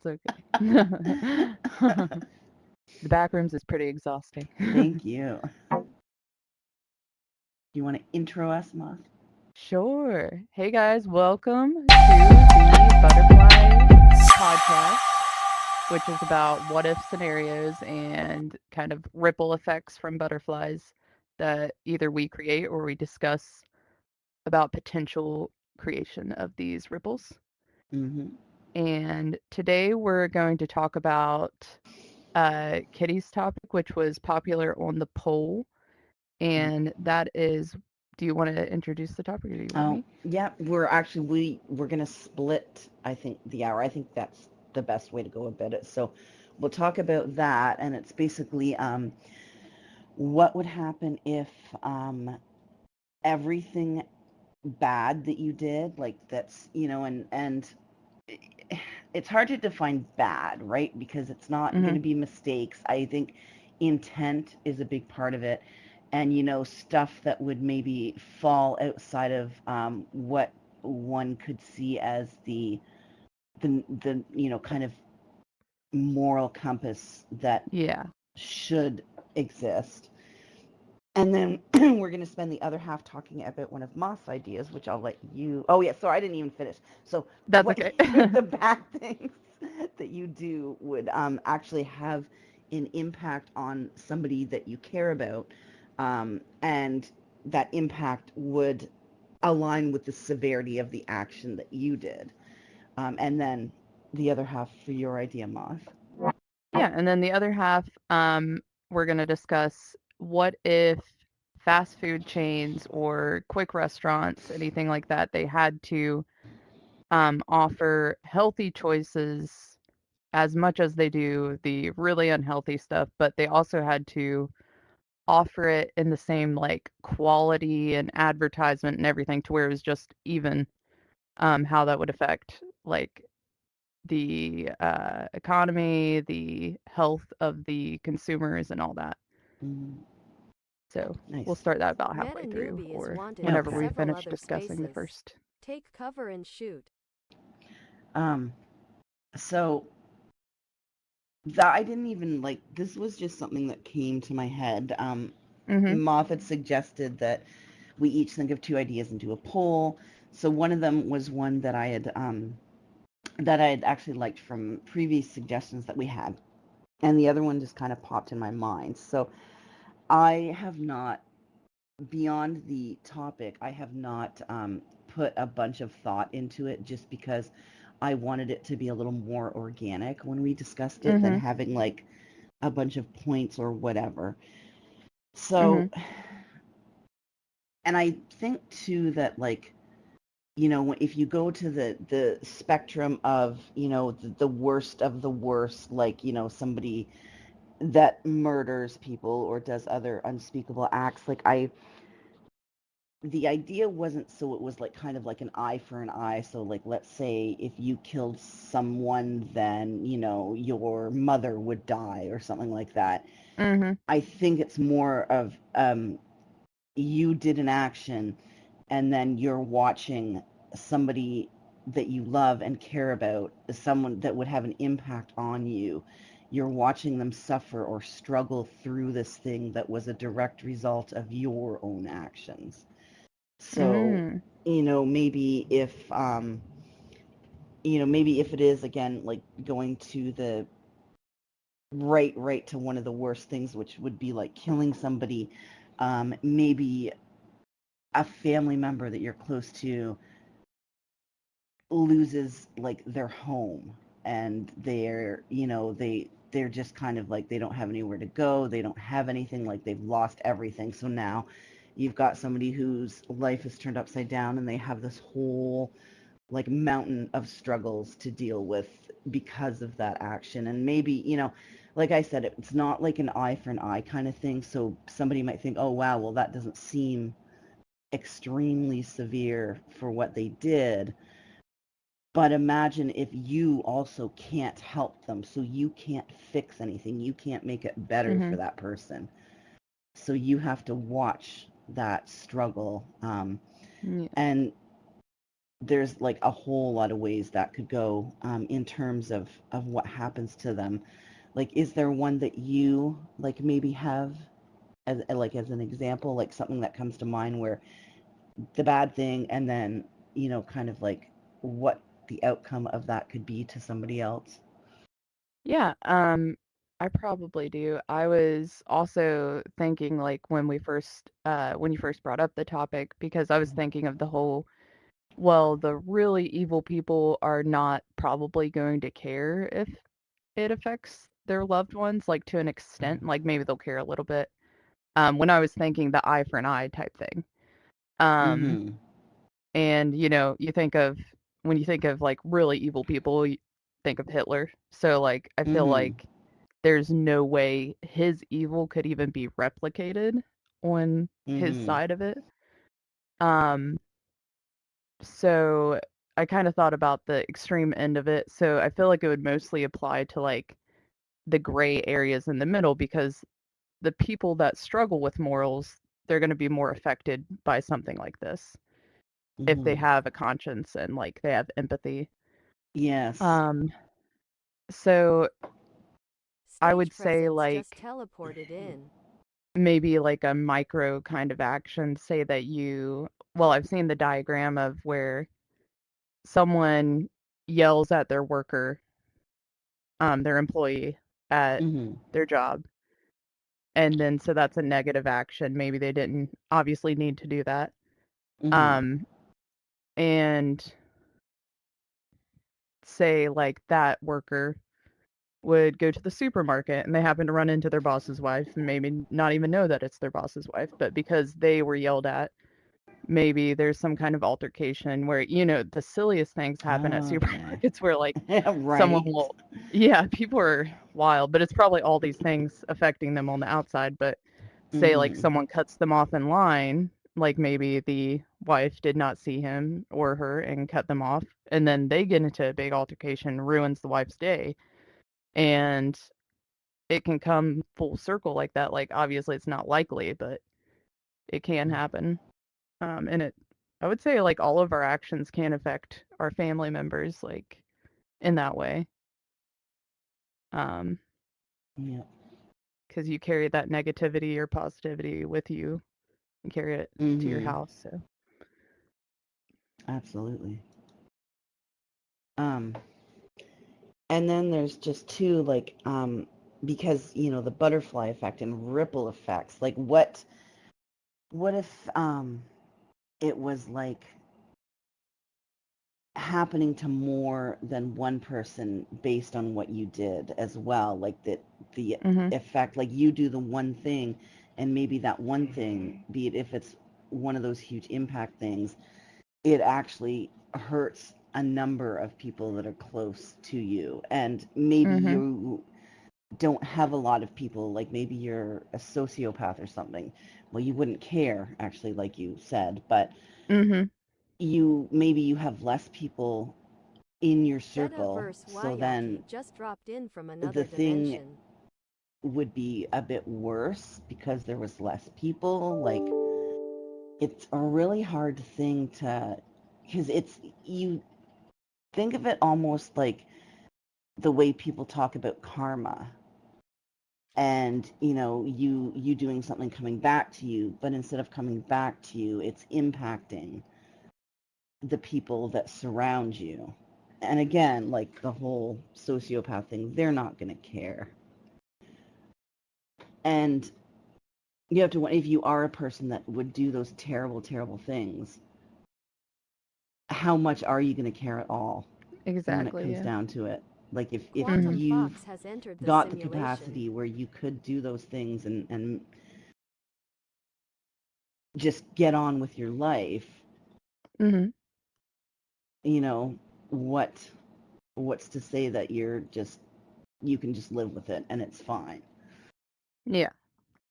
That's okay. The back rooms is pretty exhausting. Thank you. You want to intro us, Moth? Sure. Hey guys, welcome to the Butterfly podcast, which is about what if scenarios and kind of ripple effects from butterflies that either we create or we discuss about potential creation of these ripples. Mm-hmm. And today we're going to talk about Kitty's topic, which was popular on the poll. And that is, do you want to introduce the topic or do you want Oh, me? yeah. We're gonna split. I think the hour. I think that's the best way to go about it. So, we'll talk about that, and it's basically what would happen if everything bad that you did, like that's and it's hard to define bad, right? Because it's not going Hmm. to be mistakes. I think intent is a big part of it. And, stuff that would maybe fall outside of what one could see as the kind of moral compass that Yeah. should exist. And then we're going to spend the other half talking about one of Moth's ideas, which I'll let you. Oh, yeah, sorry, I didn't even finish. So, That's what okay. if the bad things that you do would actually have an impact on somebody that you care about, and that impact would align with the severity of the action that you did? And then the other half for your idea, Moth. Yeah, and then the other half, we're going to discuss what if fast food chains or quick restaurants, anything like that, they had to offer healthy choices as much as they do the really unhealthy stuff, but they also had to offer it in the same like quality and advertisement and everything to where it was just even, how that would affect like the economy, the health of the consumers, and all that. Mm, So we'll nice. start that about Meta halfway through Newbie is or wanted in whenever Okay. we several finish other discussing the spaces. first. Take cover and shoot. Um, so that I didn't even like. This was just something that came to my head. Mhm. Moth had suggested that we each think of two ideas and do a poll. So one of them was one that I had actually liked from previous suggestions that we had, and the other one just kind of popped in my mind. So I have not, beyond the topic, I have not put a bunch of thought into it just because I wanted it to be a little more organic when we discussed it than Mhm. having like a bunch of points or whatever. So, Mhm. and I think too that like, if you go to the spectrum of, the worst of the worst, like, somebody that murders people or does other unspeakable acts, like the idea wasn't so it was like kind of like an eye for an eye. So like let's say if you killed someone, then your mother would die or something like that. Mhm. I think it's more of you did an action and then you're watching somebody that you love and care about, someone that would have an impact on you. You're watching them suffer or struggle through this thing that was a direct result of your own actions. So, Mm. maybe if it is again like going to the right to one of the worst things, which would be like killing somebody, maybe a family member that you're close to loses like their home, and they're just kind of like they don't have anywhere to go, they don't have anything, like they've lost everything. So now you've got somebody whose life is turned upside down and they have this whole like mountain of struggles to deal with because of that action. And maybe, like I said, it's not like an eye for an eye kind of thing, so somebody might think, oh wow, well that doesn't seem extremely severe for what they did. But imagine if you also can't help them, so you can't fix anything, you can't make it better for Mhm. that person. So you have to watch that struggle. Yeah. And there's like a whole lot of ways that could go, in terms of what happens to them. Like, is there one that you like maybe have as like as an example, like something that comes to mind where the bad thing, and then kind of like what the outcome of that could be to somebody else? Yeah, I probably do. I was also thinking like when you first brought up the topic, because I was thinking of the whole, well, the really evil people are not probably going to care if it affects their loved ones, like to an extent, like maybe they'll care a little bit. When I was thinking the eye for an eye type thing. Um, Mm-hmm. and you think of when you think of like really evil people, you think of Hitler. So like I feel Mm-hmm. like there's no way his evil could even be replicated on his Mm-hmm. side of it. Um, so I kind of thought about the extreme end of it. So I feel like it would mostly apply to like the gray areas in the middle, because the people that struggle with morals, they're going to be more affected by something like this if they Mm-hmm. have a conscience and like they have empathy. Yes. Um, so I would Stage say presence just like teleported in. maybe like a micro kind of action, say that well, I've seen the diagram of where someone yells at their worker, their employee at Mm-hmm. their job. And then so that's a negative action. Maybe they didn't obviously need to do that. Mm-hmm. Um, and say like that worker would go to the supermarket and they happen to run into their boss's wife and maybe not even know that it's their boss's wife, but because they were yelled at, maybe there's some kind of altercation where, the silliest things happen at Okay. supermarkets where like someone Right. will, yeah, people are wild, but it's probably all these things affecting them on the outside. But say like Mm-hmm. someone cuts them off in line, like maybe the wife did not see him or her and cut them off, and then they get into a big altercation, ruins the wife's day. And it can come full circle like that. Like obviously it's not likely, but it can happen. And I would say like all of our actions can affect our family members like in that way. Um, Yeah. because you carry that negativity or positivity with you and carry it to your Mm-hmm. house. So Absolutely. Um, and then there's just two, like, because the butterfly effect and ripple effects. Like, what if it was like happening to more than one person based on what you did as well? Like that the mhm. effect, like you do the one thing, and maybe that one thing, be it if it's one of those huge impact things, it actually hurts a number of people that are close to you. And maybe Mhm. you don't have a lot of people, like maybe you're a sociopath or something. Well, you wouldn't care, actually, like you said, but Mhm. maybe you have less people in your circle, Metaverse so then Wayaki just dropped in from the another thing dimension. would be a bit worse because there was less people. Like, it's a really hard thing to, because you think of it almost like the way people talk about karma, and you doing something coming back to you, but instead of coming back to you, it's impacting the people that surround you. And again, like the whole sociopath thing, they're not going to care. And you have to, if you are a person that would do those terrible, terrible things, how much are you going to care at all when it Exactly. comes Yeah. down to it? Like, if Quantum Mhm. you've Fox has entered the got the simulation. capacity where you could do those things and just get on with your life, Mhm. you know, what what's to say that you can just live with it and it's fine. Yeah.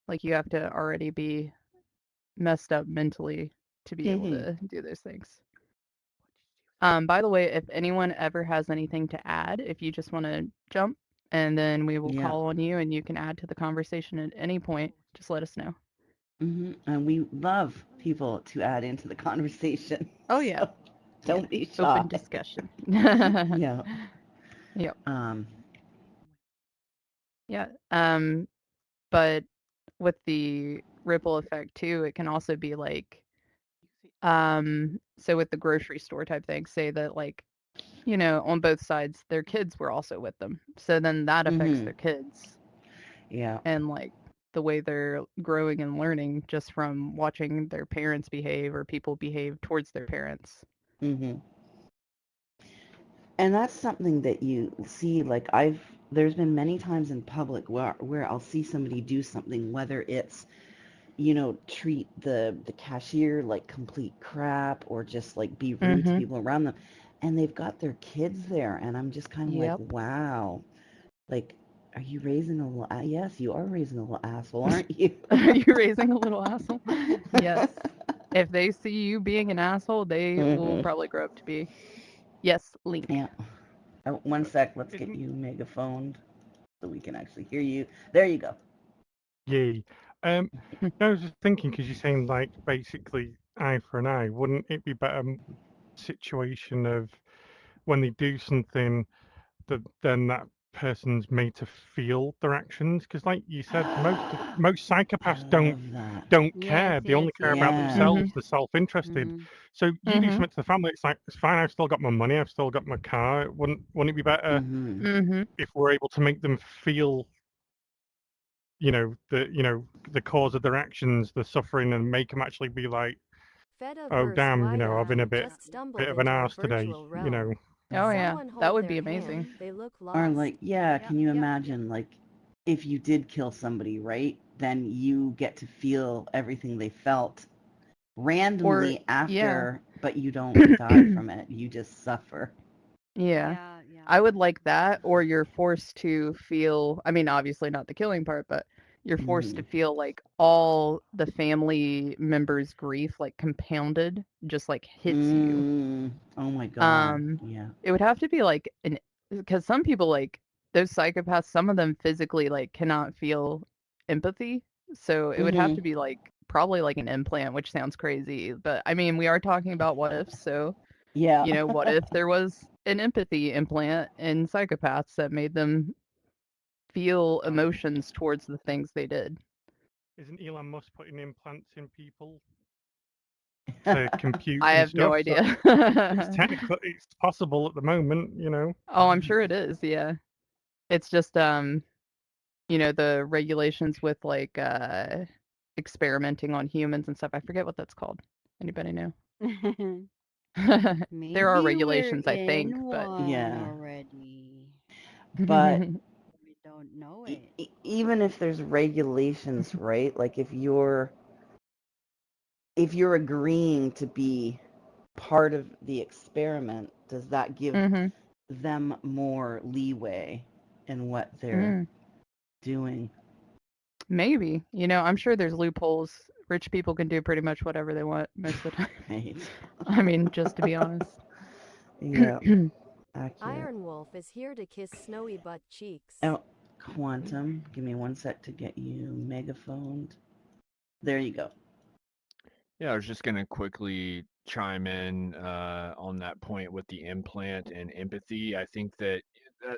Like you have to already be messed up mentally to be able Mm-hmm. to do those things. By the way, if anyone ever has anything to add, if you just want to jump, and then we will Yeah. call on you and you can add to the conversation at any point, just let us know. And we love people to add into the conversation. Oh yeah. So Yeah. Don't be Open shy. discussion. Yeah. Yep. Um. Yeah. But with the ripple effect too, it can also be like, so with the grocery store type thing, say that like, on both sides, their kids were also with them. So then that affects Mhm. their kids Yeah. and like the way they're growing and learning just from watching their parents behave or people behave towards their parents. Mhm. And that's something that you see. Like there's been many times in public where I'll see somebody do something, whether it's treat the cashier like complete crap or just like be rude to Mhm. people around them, and they've got their kids there, and I'm just kind of like, Yep. wow, like, are you raising a little? Yes, you are raising a little asshole, aren't you? Are you raising a little asshole? Yes. If they see you being an asshole, they will Hmm. probably grow up to be. Yes, Link. Yeah. Oh, one sec. Let's get Isn't you megaphoned so we can actually hear you. There you go. Yay. I was just thinking because you're saying like basically eye for an eye. Wouldn't it be better situation of when they do something that then that person's made to feel their actions? Because like you said, most I psychopaths don't love that. don't Yes, care. They yes, only care yes. about Yeah. themselves. Mhm. They're self-interested. Mm-hmm. So you do Mhm. something to the family. It's like it's fine. I've still got my money. I've still got my car. Wouldn't it be better Hmm. Mhm. if we're able to make them feel the cause of their actions, the suffering, and make them actually be like, oh Fediverse damn, I've been a YI bit just stumbled bit of an into a arse today. virtual realm. Oh yeah, Someone that hold would their be hand, amazing. they look Or lost. like, yeah, Yep, can you yep. imagine, like, if you did kill somebody, right? Then you get to feel everything they felt Or randomly yeah. after, but you don't die from it. You just suffer. Yeah. Yeah, yeah. I would like that, or you're forced to feel, I mean, obviously not the killing part, but you're forced Hmm. to feel like all the family members' grief, like compounded, just like hits you. Oh my God. Um, Yeah. it would have to be like an, because some people like those psychopaths, some of them physically like cannot feel empathy. So it would have Hmm. to be like probably like an implant, which sounds crazy, but I mean, we are talking about what ifs, so Yeah. what if there was an empathy implant in psychopaths that made them feel Oh, emotions towards the things they did? isn't Elon Musk putting implants in people to compute I and have no stuff? So idea. it's possible at the moment. Oh, I'm sure it is, yeah. It's just the regulations with like experimenting on humans and stuff. I forget what that's called. Anybody know? There are Maybe we're regulations, I think, in but one Yeah. already. But We don't know it. even if there's regulations, right? Like if you're agreeing to be part of the experiment, does that give Mhm. them more leeway in what they're Mm. doing? Maybe. I'm sure there's loopholes. Rich people can do pretty much whatever they want most of the time. Right. I mean, just to be honest. Yeah, accurate. Iron Wolf is here to kiss snowy butt cheeks. Oh, Quantum, give me one sec to get you megaphoned. There you go. Yeah, I was just going to quickly chime in on that point with the implant and empathy. I think that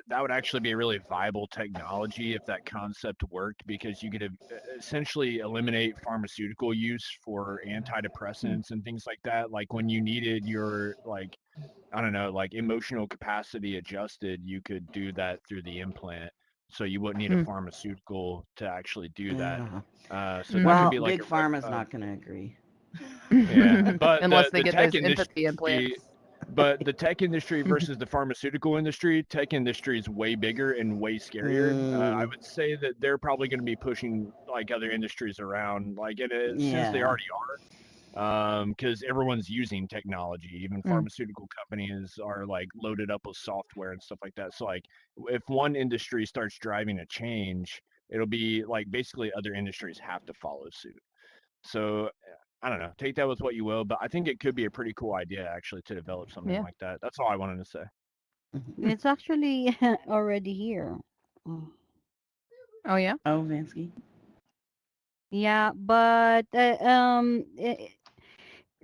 that would actually be a really viable technology if that concept worked because you could essentially eliminate pharmaceutical use for Mm. antidepressants and things like that. Like when you needed your, like, I don't know, like emotional capacity adjusted, you could do that through the implant. So you wouldn't need a Mm. pharmaceutical to actually do that. Uh, So that could Mhm. well, be like Big Pharma's not going to agree. yeah, but Unless they the get tech those industry, empathy implants. but the tech industry versus the pharmaceutical industry, tech industry is way bigger and way scarier. I Mm, would say that they're probably going to be pushing like other industries around, like since they yeah. already are, because everyone's using technology. Even Mm. pharmaceutical companies are like loaded up with software and stuff like that. So like, if one industry starts driving a change, it'll be like basically other industries have to follow suit. So I don't know. Take that with what you will, but I think it could be a pretty cool idea actually to develop something Yeah. like that. That's all I wanted to say. It's actually already here. Oh. Oh yeah. Oh, Vansky. Yeah, but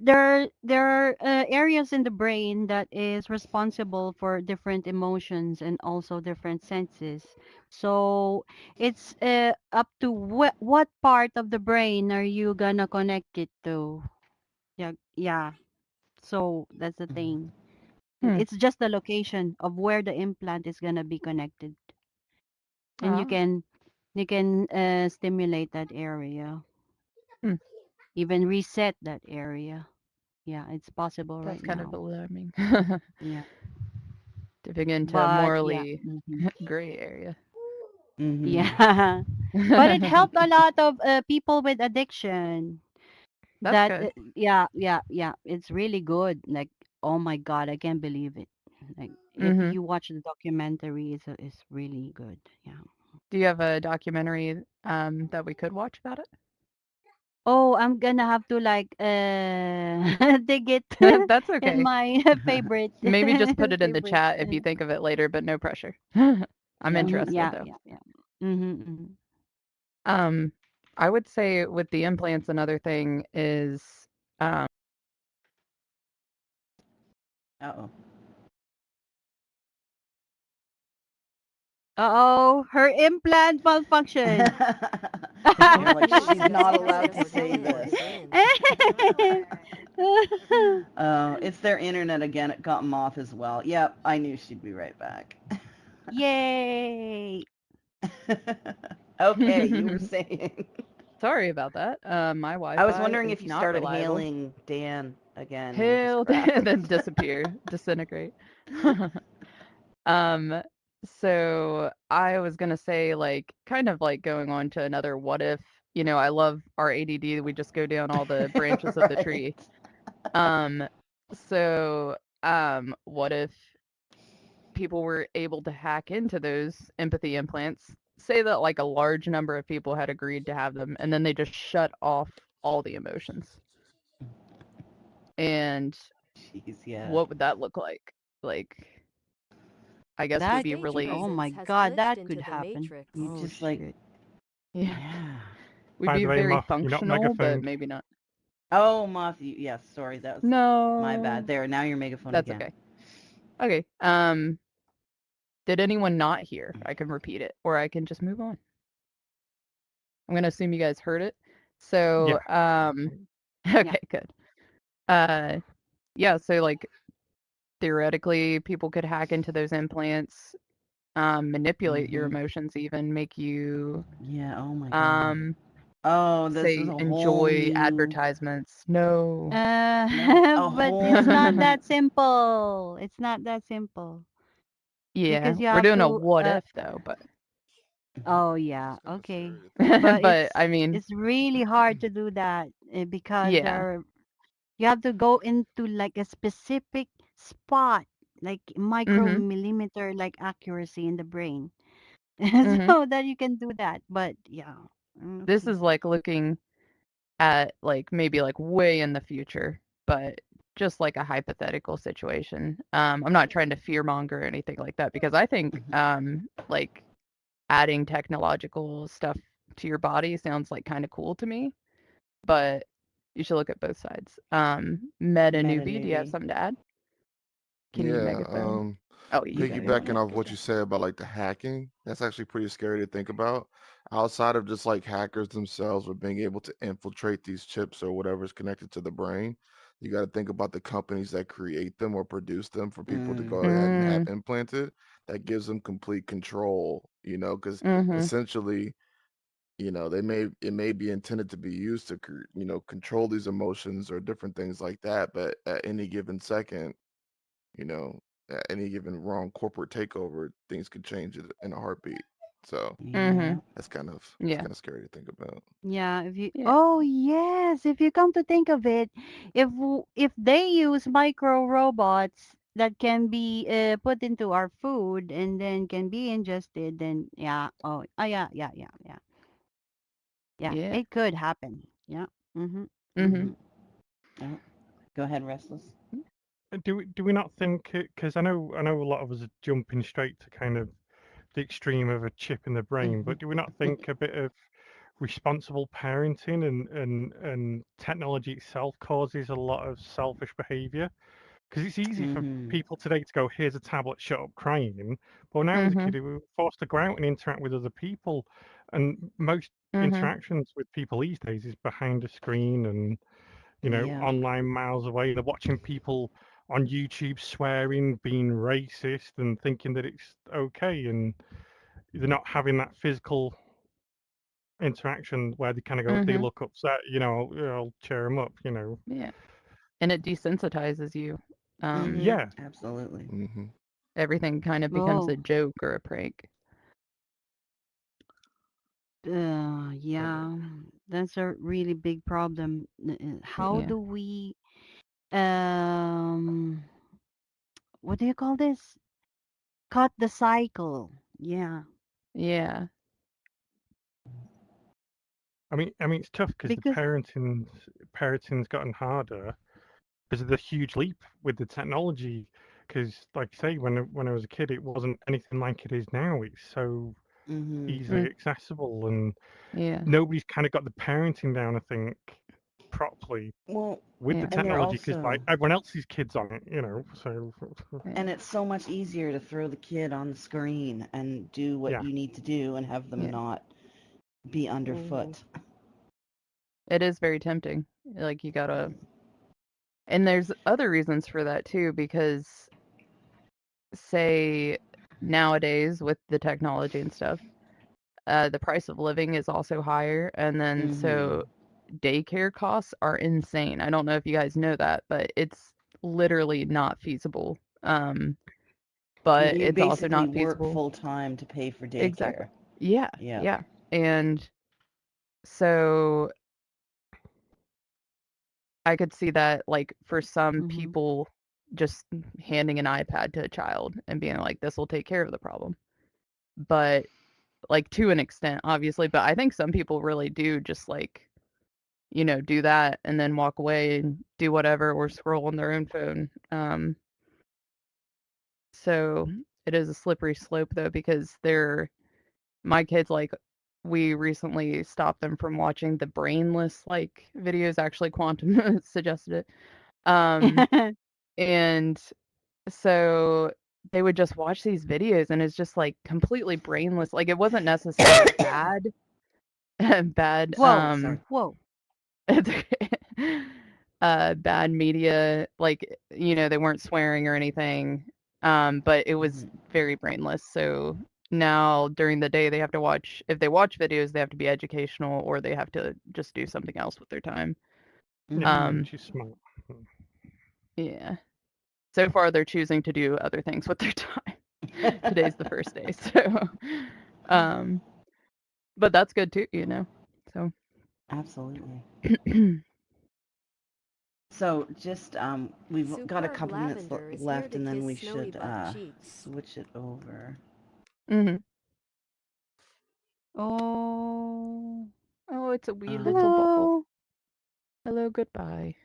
there are areas in the brain that is responsible for different emotions and also different senses. So it's up to what part of the brain are you gonna connect it to? Yeah, yeah. So that's the Mhm. thing. Hmm. It's just the location of where the implant is gonna be connected, and you Ah. can stimulate that area, Hmm. even reset that area. Yeah, it's possible That's right kind of now. alarming. Yeah, Dipping into a but yeah, morally gray area. Mhm. yeah. But it helped a lot of people with addiction. That's That good. yeah, yeah, yeah. It's really good. Like, oh my God, I can't believe it. Like, if Hmm. you watch the documentary, it's really good. Yeah. Do you have a documentary that we could watch about it? Oh, I'm gonna have to like dig it That's in okay. my favorite Maybe just put it in the favorite. chat if you think of it later, but no pressure. I'm Yep. interested Yeah, though. yeah, yeah. Mm-hmm, Um, I would say with the implants, another thing is, um, Uh-oh. Uh-oh, her implant malfunctioned. They're like, Coffee she's is not useless allowed to before the say plan this. begins. It's their internet again. It got them off as well. Yep, I knew she'd be right back. Yay. Okay, you were saying. sorry about that. My I was Wi-Fi wondering is if you not started reliable. hailing Dan again and just Hailed crashed. then disappear, disintegrate. Um, so I was gonna say, like, kind of like going on to another what if, I love our ADD, we just go down all the branches of the Right. tree. Um, so, what if people were able to hack into those empathy implants? Say that like a large number of people had agreed to have them, and then they just shut off all the emotions. And Jeez, yeah. what would that look like? Like, I guess we'd That, be Stage really, oh my presence has God, glitched that could into the happen. You matrix. Oh just like, shit. yeah, yeah. we'd By be the way, very Moth, you're not functional, but megaphoned. maybe not. Oh, Moth, yes, sorry, that was my bad. No, There, now you're megaphone that's again. okay. Okay. Did anyone not hear? I can repeat it, or I can just move on. I'm gonna assume you guys heard it. Yeah. So, Yeah. okay, good. Uh, yeah. So like theoretically, people could hack into those implants, manipulate your Mm-hmm. emotions, even make you, Yeah, oh my God. um, Oh, this is say a whole enjoy new, advertisements. No. no, a But whole it's not new, that simple. It's not that simple Yeah, because you we're have doing a to what if though, but oh yeah, It's kind of okay. scary to think But about. but I mean, it's really hard to do that because yeah. there you have to go into like a specific spot, like Mhm. micromillimeter like accuracy in the brain. Mhm. So that you can do that. But yeah. This Okay. is like looking at like maybe like way in the future, but just like a hypothetical situation. I'm not trying to fearmonger or anything like that because I think Mhm. like adding technological stuff to your body sounds like kind of cool to me, but you should look at both sides. Meta Meta newbie, do you have newbie. something to add? Can you Yeah, megaphone? Oh, you got it. piggybacking Okay, off good what you job. said about like the hacking, that's actually pretty scary to think about. Outside of just like hackers themselves or being able to infiltrate these chips or whatever's connected to the brain, you got to think about the companies that create them or produce them for people to go Mm. ahead and have Mm. implanted. That gives them complete control, because Mhm. essentially, it may be intended to be used to, control these emotions or different things like that. But at any given second, you know, at any given wrong corporate takeover, things could change it in a heartbeat. So Mhm. Yeah. it's Yeah. kind of scary to think about. Yeah, if you Yeah. oh yes, if you come to think of it, if they use micro robots that can be put into our food and then can be ingested, then yeah, yeah, yeah, yeah, yeah, yeah, Yeah. it could happen. Yeah. Mm-hmm. Mhm. Mm-hmm. Oh, go ahead, Restless. Do we not think? Because I know a lot of us are jumping straight to kind of the extreme of a chip in the brain, Mm-hmm. but do we not think a bit of responsible parenting and technology itself causes a lot of selfish behavior. Because it's easy for Mm-hmm. people today to go, here's a tablet, shut up crying. But when I was a Mhm. kid, we were forced to go out and interact with other people. And most Mhm. interactions with people these days is behind a screen and, you know, Yep. online miles away. They're watching people on YouTube swearing, being racist, and thinking that it's okay. And they're not having that physical interaction where they kind of go, they Mhm. look upset, you know, I'll cheer them up, you know. Yeah. And it desensitizes you. Um, Mm-hmm. Yeah, Absolutely. Hmm. everything kind of becomes a Oh, joke or a prank. yeah, that's a really big problem. How Yeah. do we, um, what do you call this? Cut the cycle. Yeah, Yeah. I mean, it's tough because the because parenting's gotten harder because of the huge leap with the technology. Because, like I say, when I was a kid, it wasn't anything like it is now. It's so Mm-hmm. easily Mm. accessible, and Yeah. nobody's kind of got the parenting down, I think, properly Well, with the Yeah. and they're technology. Because like also, everyone else's kids on it, you know. So Yeah. and it's so much easier to throw the kid on the screen and do what yeah, you need to do and have them Yeah. not be oh, underfoot. It is very tempting. Like you gotta, and there's other reasons for that too, because say nowadays with the technology and stuff, the price of living is also higher, and then Mm-hmm. so daycare costs are insane. I don't know if you guys know that, but it's literally not feasible. But You it's also basically not work feasible. full time to pay for Exactly. daycare. Yeah, Yep. yeah. And so I could see that, like, for some mm-hmm. people, just handing an iPad to a child and being like, "This will take care of the problem." But, like, to an extent, obviously, but I think some people really do just, like, do that and then walk away and do whatever or scroll on their own phone. So it is a slippery slope, though, because my kids, like, we recently stopped them from watching the brainless, like, videos, actually, Quantum suggested it. Um, and so they would just watch these videos, and it's just, like, completely brainless. Like, it wasn't necessarily bad, bad, Oh, Whoa, sorry. whoa. it's okay. Bad media, like, they weren't swearing or anything, but it was Mm-hmm. very brainless. So now during the day they have to watch, if they watch videos, they have to be educational or they have to just do something else with their time. yeah, Mm-hmm. Um, which is smart. yeah. So far they're choosing to do other things with their time. Today's the first day, so um, but that's good too. So Absolutely. So just we've got a Superb couple minutes Lavender is here left, to and then kiss we snowy should butt cheeks. switch it over. mhm. Oh, Oh, it's a wee little Um, ball. hello. Hello, goodbye.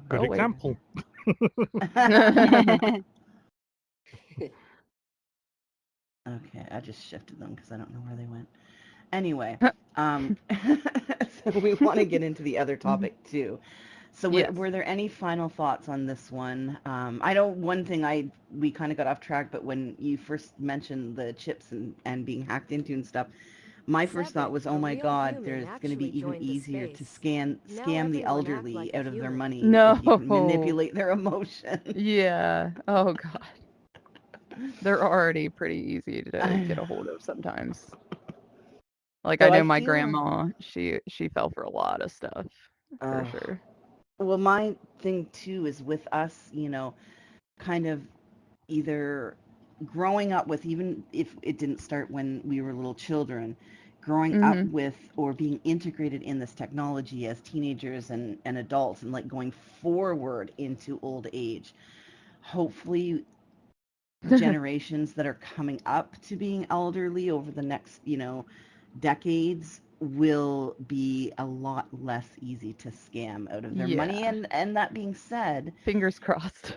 Good Oh wait. example. okay, I just shifted them because I don't know where they went. Anyway, um, so we want to get into the other Mhm. topic too. So Yes. were there any final thoughts on this one? I know one thing we kind of got off track, but when you first mentioned the chips and being hacked into and stuff, my first thought 7. was, A oh my real God, human there's going to actually be even joined the easier to space. Now scam the everyone act elderly like a out of their human. money if you can No. manipulate their emotions. Yeah. Oh god. They're already pretty easy to I- get a hold of sometimes. Like, I so I know my feel, grandma, she fell for a lot of stuff, for uh, sure. well, my thing too is with us, kind of either growing up with, even if it didn't start when we were little children, growing up Mhm. with or being integrated in this technology as teenagers and adults and like going forward into old age. Hopefully generations that are coming up to being elderly over the next, decades will be a lot less easy to scam out of their money. Yeah. And that being said, Fingers crossed.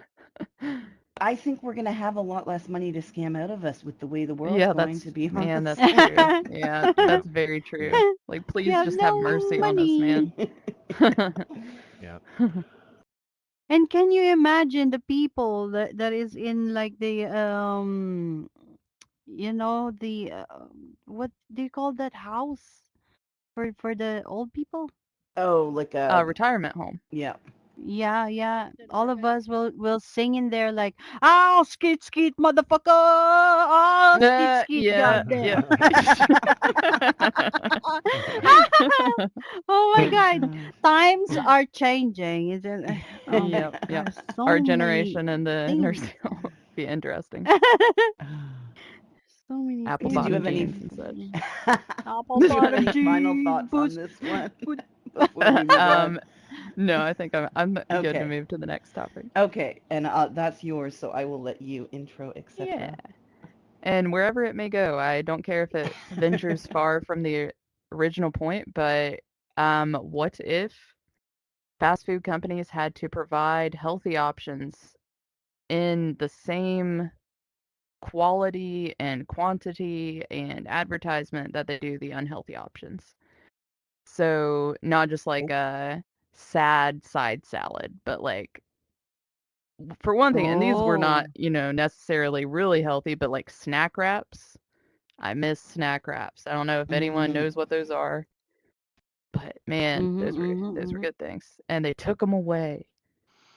I think we're going to have a lot less money to scam out of us with the way the world's Yeah, going, that's to be man, honest. that's true. Yeah, Yeah. that's very true. Yeah. Like, We please have just have no mercy on us, money. man. Yeah. And can you imagine the people that is in like the the what do you call that house for the old people? Oh, like a, Retirement home. yeah. Yeah, yeah. All of us will sing in there like, "Oh, skeet skeet, motherfucker! Oh, skeet skeet, Yeah, goddamn!" yeah. Oh my God, Uh, times are changing. Is it? Oh my, Yep, yep. there's Our so many generation in the things. nursing home would be interesting. So many Apple Did you things. bottom have any jeans and such. Apple Did you have bottom any final jeans, thoughts on boost, this one boot. before we move on? No, I think I'm good to Okay. move to the next topic. Okay, and that's yours, so I will let you intro, Yeah. etc. And wherever it may go, I don't care if it ventures far from the original point, but what if fast food companies had to provide healthy options in the same quality and quantity and advertisement that they do the unhealthy options? So not just like a sad side salad, but like for one thing, and these were not, Oh. necessarily really healthy, but like snack wraps. I miss snack wraps. I don't know if anyone Mm, knows what those are, but man, Mhm, mhm, those were mhm. good things. And they took them away.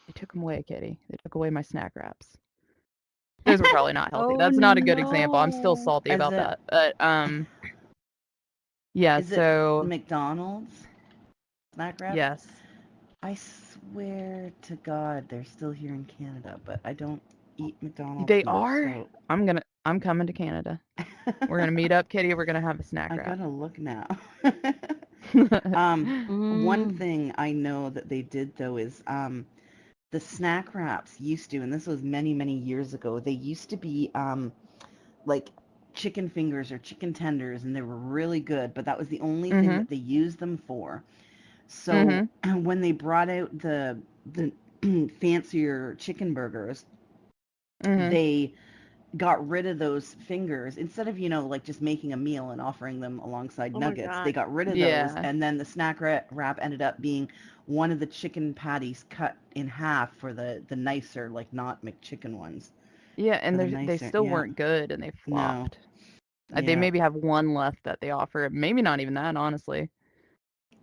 They took them away, Kitty. They took away my snack wraps. Those were probably not healthy. Oh That's not a good example. I'm still no. salty is about it that. But yeah, is it so McDonald's snack wraps? yes. I swear to God, they're still here in Canada, but I don't eat McDonald's They much, are. so I'm coming to Canada. We're gonna meet up, Kitty. We're gonna have a snack I wrap. gotta look now. Mhm. One Mm. thing I know that they did though is the snack wraps used to, and this was many, many years ago, they used to be like chicken fingers or chicken tenders, and they were really good, but that was the only thing that they used them for. So Mhm. when they brought out the fancier chicken burgers, Mhm. they got rid of those fingers instead of like just making a meal and offering them alongside Oh my nuggets. They God. got rid of those, Yeah. and then the snack wrap ended up being one of the chicken patties cut in half for the nicer, like not McChicken ones, Yeah, for and the they nicer. still Yeah. weren't good, and they No. flopped. They Yeah. maybe have one left that they offer. Maybe not even that, honestly.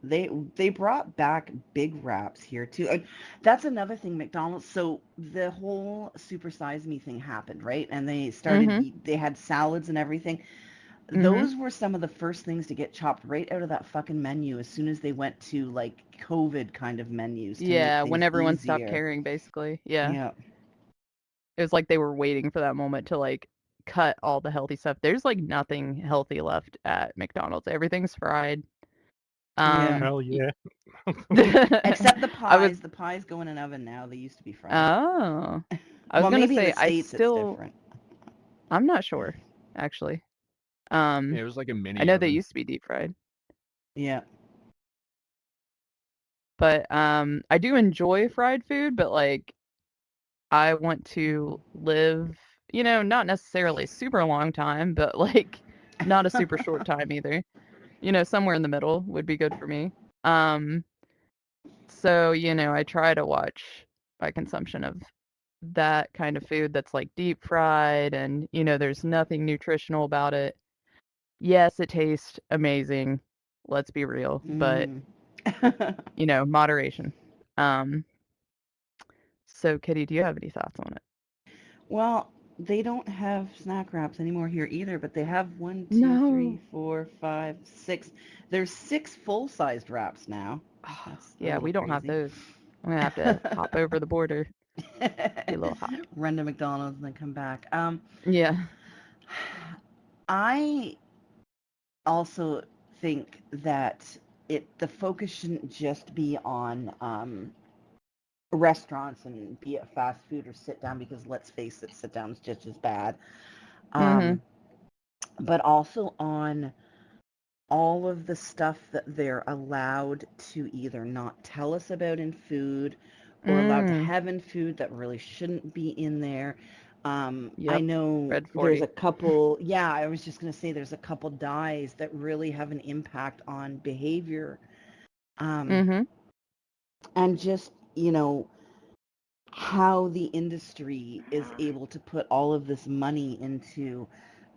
They brought back big wraps here too. That's another thing, McDonald's. So the whole Super Size Me thing happened, right? And Mhm. they had salads and everything. Mhm. Those were some of the first things to get chopped right out of that fucking menu as soon as they went to like COVID kind of menus to make Yeah, when things everyone stopped easier. caring, basically. Yeah. Yeah. It was like they were waiting for that moment to like cut all the healthy stuff. There's like nothing healthy left at McDonald's. Everything's fried. Yeah. Hell yeah. Except the I was pies. The pies go in an oven now. They used to be fried. oh. I was Well, gonna maybe in the say States it's different. I'm not sure, actually. Yeah, it was like a I mini know they oven. used to be deep fried, Yeah. but I do enjoy fried food, but like I want to live, not necessarily a super long time, but like not a super short time either. Somewhere in the middle would be good for me. Um, so, I try to watch my consumption of that kind of food that's like deep fried and, there's nothing nutritional about it. Yes, it tastes amazing. Let's be real, but, Mm. moderation. Um, so Kitty, do you have any thoughts on it? Well, they don't have snack wraps anymore here either, but they have one, two, three, No. four, five, six. There's 6 full-sized wraps now. That's a Yeah, little we don't have crazy. those. I'm gonna have to hop over the border. Be a little hot. Run to McDonald's and then come back. Yeah. I also think that the focus shouldn't just be on restaurants and be it fast food or sit down, because let's face it, sit down is just as bad. Mhm. But also on all of the stuff that they're allowed to either not tell us about in food or allowed to Mm. have in food that really shouldn't be in there. I Yep. know Red there's 40. a couple, yeah, I was just going to say there's a couple dyes that really have an impact on behavior. Mm-hmm. And just, how the industry is able to put all of this money into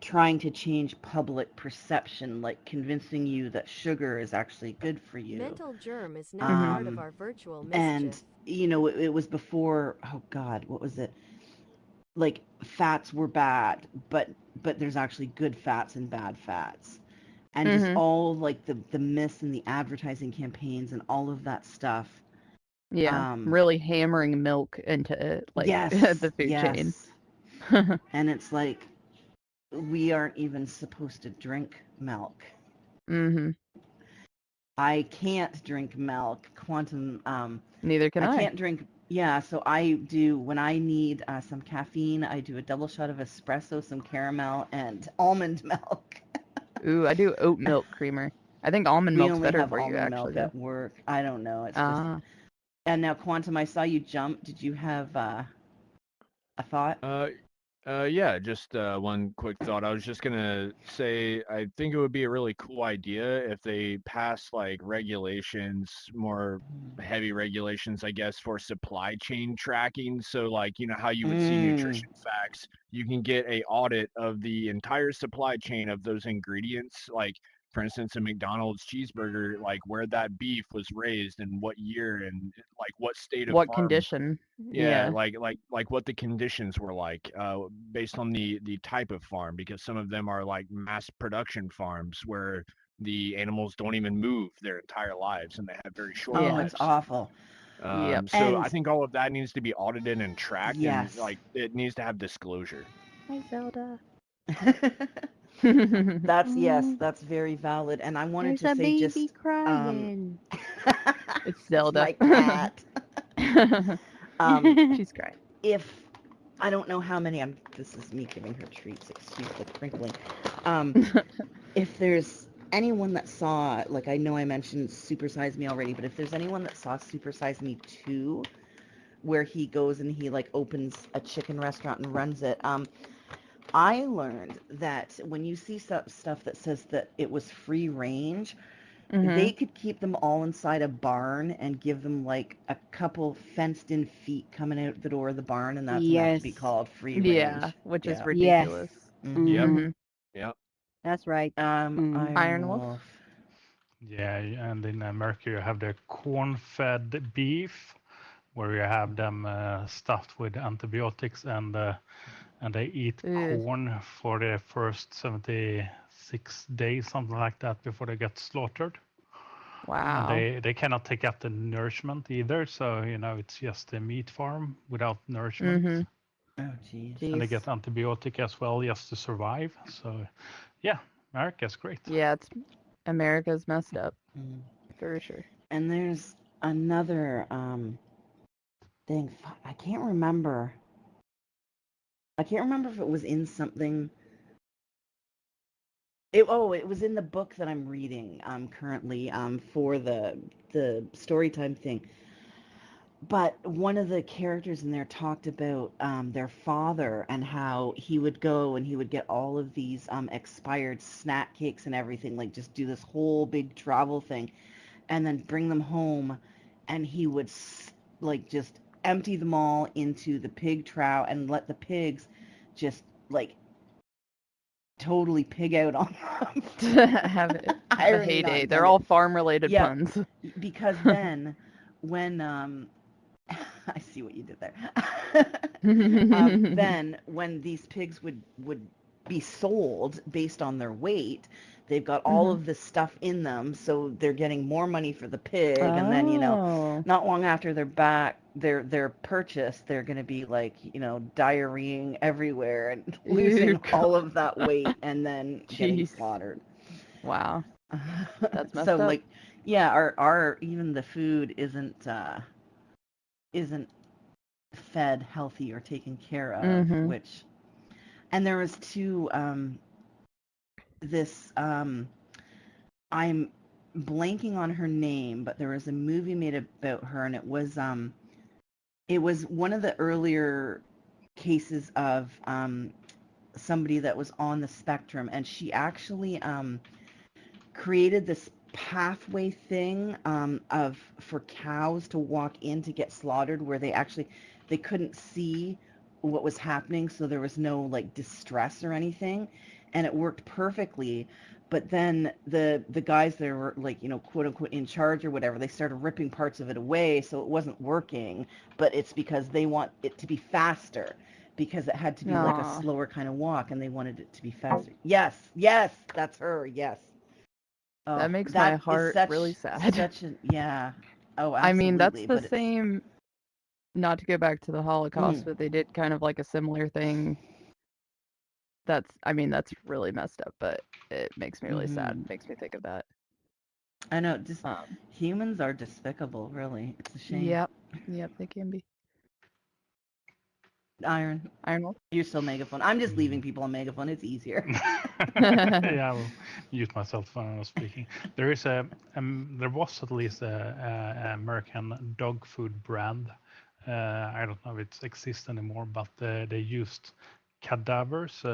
trying to change public perception, like convincing you that sugar is actually good for you. Mental germ is now part of Um, our virtual and, mischief. it was before, oh God, what was it? Like fats were bad, but there's actually good fats and bad fats. And just Mm-hmm. all like the myths and the advertising campaigns and all of that stuff. Yeah. Really hammering milk into like Yes, the food chain. yes. And it's like we aren't even supposed to drink milk. Mm-hmm. I can't drink milk. Neither can I I. can't drink. Yeah, so I do when I need some caffeine. I do a double shot of espresso, some caramel, and almond milk. Ooh, I do oat milk creamer. I think almond We milk's only better have for you, almond actually, milk though. at work. I don't know. It's just. Ah. And now, Quantum, I saw you jump. Did you have a thought? Yeah, just one quick thought. I was just gonna say, I think it would be a really cool idea if they pass like regulations, more heavy regulations, I guess, for supply chain tracking. So, like, how you would see Mm. nutrition facts, you can get a audit of the entire supply chain of those ingredients. Like, for instance, a McDonald's cheeseburger, like where that beef was raised and what year and like what state of What farm. condition? Yeah, Yeah. like what the conditions were like, based on the type of farm, because some of them are like mass production farms where the animals don't even move their entire lives and they have very short Oh, Yeah. it's lives. awful. Yep. So I And think all of that needs to be audited and tracked, and yes. like it needs to have disclosure. Hi, Zelda. Yes, Mm, that's very valid. And I wanted there's to a say baby just um crying. It's it's Zelda. my cat. Um She's crying. if I don't know how many this is me giving her treats, excuse the crinkling. Um if there's anyone that saw, like, I know I mentioned Super Size Me already, but if there's anyone that saw Super Size Me 2, where he goes and he like opens a chicken restaurant and runs it, I learned that when you see stuff that says that it was free range, Mm-hmm. they could keep them all inside a barn and give them like a couple fenced in feet coming out the door of the barn, and that's enough to be Yes. called free Yeah, range. which is Yeah. Yes. ridiculous. Yep, Mm-hmm. Mm-hmm. Mm-hmm. yep. That's right. Mm. Iron Iron Wolf. Wolf. Yeah, and in America you have the corn-fed beef, where you have them stuffed with antibiotics, and they eat Ugh. corn for the first 76 days, something like that, before they get slaughtered. And Wow. they cannot take up the nourishment either, so it's just a meat farm without nourishment. Mm-hmm. Oh, jeez. And they Jeez. get antibiotic as well just to survive. So yeah, America's great. Yeah, it's America's messed up Mm. for sure. And there's another thing. I can't remember. I can't remember if it was in something. It was in the book that I'm reading currently for the story time thing. But one of the characters in there talked about their father and how he would go and he would get all of these expired snack cakes and everything, like just do this whole big travel thing, and then bring them home, and he would like just empty them all into the pig trough and let the pigs just like totally pig out on them. Have a Irony not heyday. They're intended. all farm-related Yeah, puns. because then when I see what you did there. Then when these pigs would be sold based on their weight, they've got all of this stuff in them, so they're getting more money for the pig, and then Oh. not long after they're purchased, they're going to be like diarrheaing everywhere and losing Ew, all of that weight and then getting Jeez. slaughtered. Wow. That's messed So up. like, yeah, our even the food isn't fed healthy or taken care of, Mm-hmm. which, and there was two this I'm blanking on her name, but there was a movie made about her, and it was It was one of the earlier cases of somebody that was on the spectrum, and she actually created this pathway thing of for cows to walk in to get slaughtered, where they couldn't see what was happening, so there was no like distress or anything, and it worked perfectly. But then the guys that were like, you know, quote unquote in charge or whatever, they started ripping parts of it away, so it wasn't working. But it's because they want it to be faster, because it had to be like a Aw. slower kind of walk, and they wanted it to be faster. Yes, that's her. Yes. Oh, That makes my that is heart really sad. such a, yeah. Oh, I mean, that's absolutely. the But it's, same, not to go back to the Holocaust, but they did kind of like a similar thing. I mean, that's really messed up, but it makes me really sad. It makes me think of that. I know, just Um, humans are despicable, really. It's a shame. yep, they can be. Iron, Wolf? you're still megaphone. I'm just leaving people on megaphone. It's easier. Yeah, I will mute myself when I was speaking. There is there was at least a American dog food brand. I don't know if it exists anymore, but they used cadavers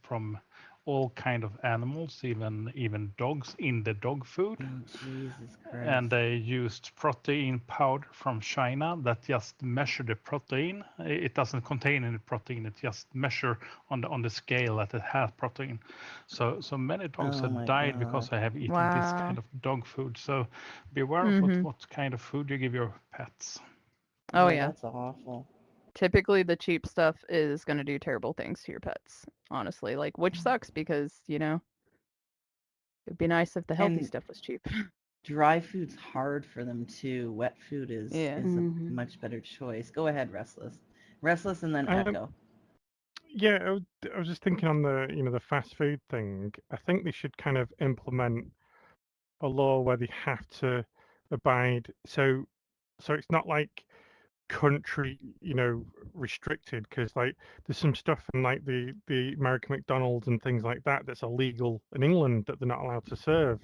from all kind of animals, even dogs, in the dog food. Oh, Jesus Christ. And they used protein powder from China that just measure the protein. It doesn't contain any protein. It just measure on the scale that it has protein. So many dogs Oh have my died God. because they have eaten this Wow. kind of dog food. So be aware of what kind of food you give your pets. Oh, yeah. That's awful. Typically, the cheap stuff is going to do terrible things to your pets, honestly. Like, which sucks because, you know, it'd be nice if the healthy And stuff was cheap. dry food's hard for them too. Wet food is Yeah. a much better choice. Go ahead, Restless, and then Echo. Yeah, I was just thinking on the the fast food thing. I think they should kind of implement a law where they have to abide. So it's not like country restricted, because like there's some stuff in like the American McDonald's and things like that that's illegal in England that they're not allowed to serve.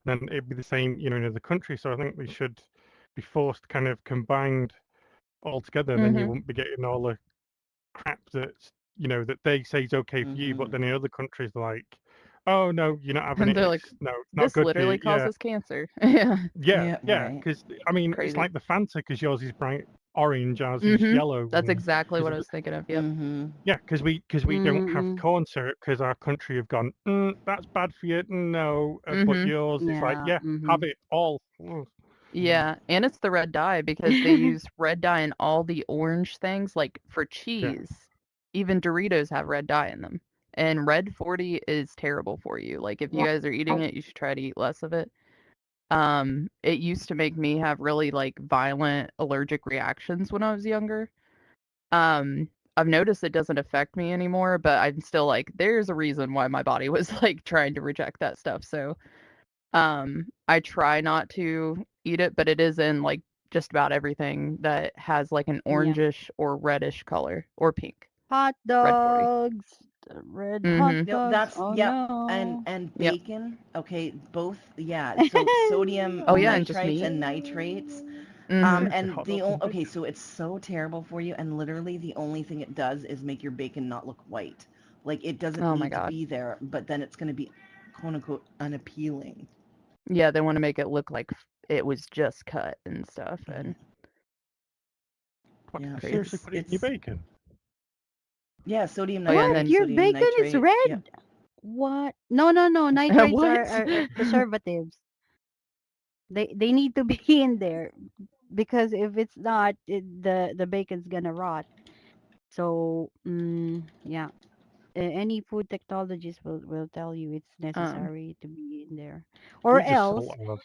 Then it'd be the same in other countries. So I think they should be forced kind of combined all together. Then you wouldn't be getting all the crap that's that they say is okay for you, but then in other countries they're like, oh no, you're not having And it. they're like, It's no, it's not this good for you. literally Yeah, causes cancer. Yeah. yeah, right. because I mean, it's Crazy. like the Fanta, because yours is bright orange, ours is yellow. That's and exactly 'cause what of I the- was thinking of. Yep. yeah, because we don't have corn syrup, because our country have gone, that's bad for you. No, but yours is like, Yeah. yeah, have it all. Yeah, and it's the red dye because they use red dye in all the orange things, like for Yeah. cheese. Even Doritos have red dye in them. And red 40 is terrible for you. Like if you guys are eating it, you should try to eat less of it. It used to make me have really like violent allergic reactions when I was younger. I've noticed it doesn't affect me anymore, but I'm still like, there's a reason why my body was like trying to reject that stuff. So I try not to eat it, but it is in like just about everything that has like an Yeah. orangish or reddish color or pink. Hot Red 40. dogs. The red hot Mhm. No, dogs. that's Oh yep. no. And Yep. bacon. Okay, both. Yeah. So sodium Oh yeah, and just nitrites meat. and nitrates. Mhm. And Hot the dogs and okay, bacon. so it's so terrible for you, and literally the only thing it does is make your bacon not look white. Like it doesn't Oh my need to god. be there, but then it's going to be quote unquote unappealing. Yeah, they want to make it look like it was just cut and stuff and What, Yeah, seriously, put it in your bacon? yeah, sodium Oh, yeah, and nitrate. then- Your sodium bacon is nitrate. red? Yep. What? No. Nitrates What? are preservatives. They need to be in there because if it's not, the bacon's gonna rot. So yeah, any food technologist will tell you it's necessary to be in there, or We just else salt ours.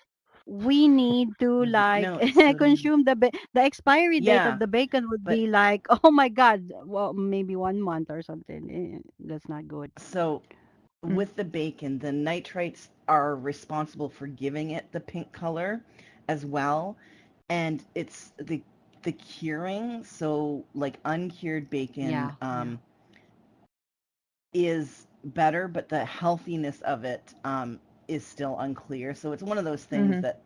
we need to like No, it's sodium. consume the expiry date Yeah, of the bacon would but be like, oh my god, well maybe 1 month or something. That's not good. so with the bacon, the nitrates are responsible for giving it the pink color as well, and it's the curing. So like uncured bacon Yeah. is better, but the healthiness of it is still unclear. So it's one of those things Mhm. that,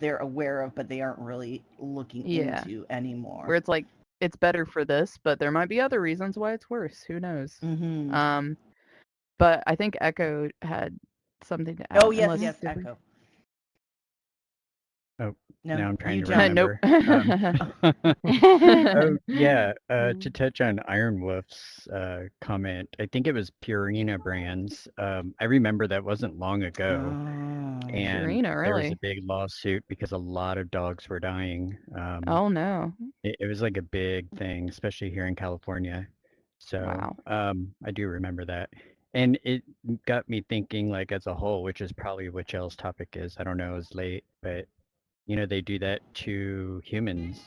they're aware of, but they aren't really looking Yeah. into anymore. Where it's like it's better for this, but there might be other reasons why it's worse. Who knows? Mm-hmm. But I think Echo had something to add. Oh, yes, Unless yes, did we- Echo. Oh, No, now I'm trying you to jump. Nope. remember. Oh, yeah. To Mm. touch on Iron Wolf's comment, I think it was Purina Brands. I remember that wasn't long ago, Oh. and Purina, there was really? a big lawsuit because a lot of dogs were dying. Oh no. It was like a big thing, especially here in California. So Wow. I do remember that. And it got me thinking, like, as a whole, which is probably what Jell's topic is. I don't know, it's late, but they do that to humans,